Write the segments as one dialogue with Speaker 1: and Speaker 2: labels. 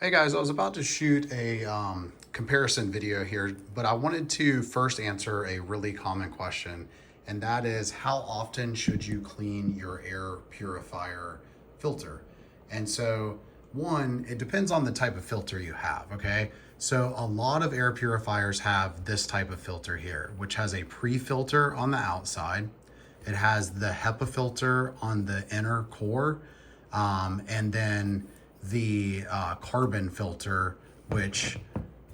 Speaker 1: Hey guys, I was about to shoot a comparison video here, but I wanted to first answer a really common question, and that is how often should you clean your air purifier filter? And so, one, it depends on the type of filter you have, okay? So, a lot of air purifiers have this type of filter here, which has a pre-filter on the outside. It has the HEPA filter on the inner core, and then the carbon filter, which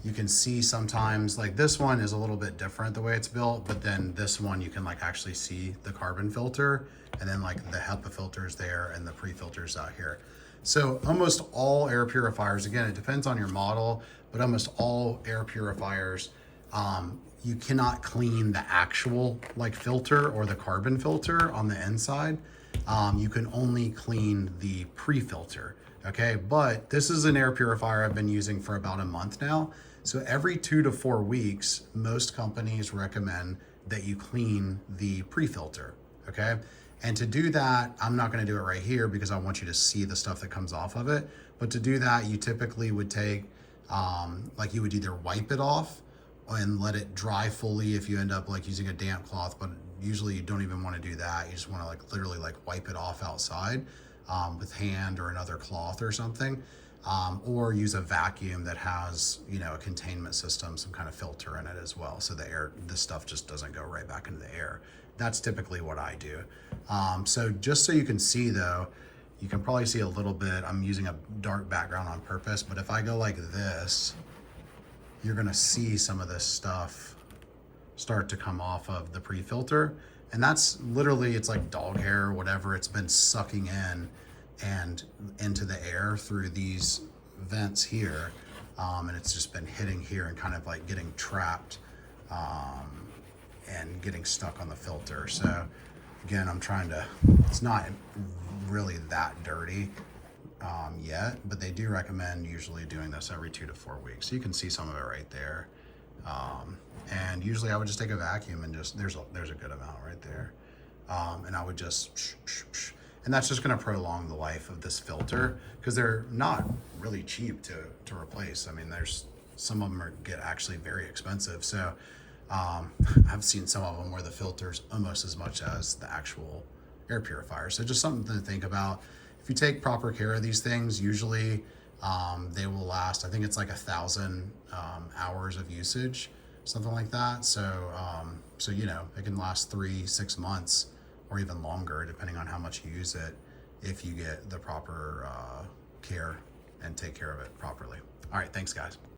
Speaker 1: you can see sometimes, like this one is a little bit different the way it's built, but then this one you can like actually see the carbon filter, and then like the HEPA filters there and the pre-filters out here. So almost all air purifiers, again, it depends on your model, but almost all air purifiers, you cannot clean the actual like filter or the carbon filter on the inside. You can only clean the pre-filter. Okay, but this is an air purifier I've been using for about a month now. So every 2 to 4 weeks, most companies recommend that you clean the pre-filter, okay? And to do that, I'm not gonna do it right here because I want you to see the stuff that comes off of it. But to do that, you typically would take, like you would either wipe it off and let it dry fully if you end up like using a damp cloth, but usually you don't even wanna do that. You just wanna like literally like wipe it off outside. With hand or another cloth or something, or use a vacuum that has, you know, a containment system, some kind of filter in it as well, so this stuff just doesn't go right back into the air. That's typically what I do. So just so you can see though, you can probably see a little bit, I'm using a dark background on purpose, but if I go like this, you're gonna see some of this stuff start to come off of the pre-filter. And that's literally, it's like dog hair or whatever. It's been sucking in and into the air through these vents here. And it's just been hitting here and kind of like getting trapped and getting stuck on the filter. So again, it's not really that dirty yet, but they do recommend usually doing this every 2 to 4 weeks. So you can see some of it right there. And usually I would just take a vacuum and just, there's a good amount right there. And I would just, and that's just gonna prolong the life of this filter because they're not really cheap to replace. I mean, some of them get actually very expensive. So I've seen some of them where the filter's almost as much as the actual air purifier. So just something to think about. If you take proper care of these things, usually they will last, I think it's like 1,000 hours of usage, something like that. So, so you know, it can last 3-6 months or even longer, depending on how much you use it, if you get the proper care and take care of it properly. All right, thanks guys.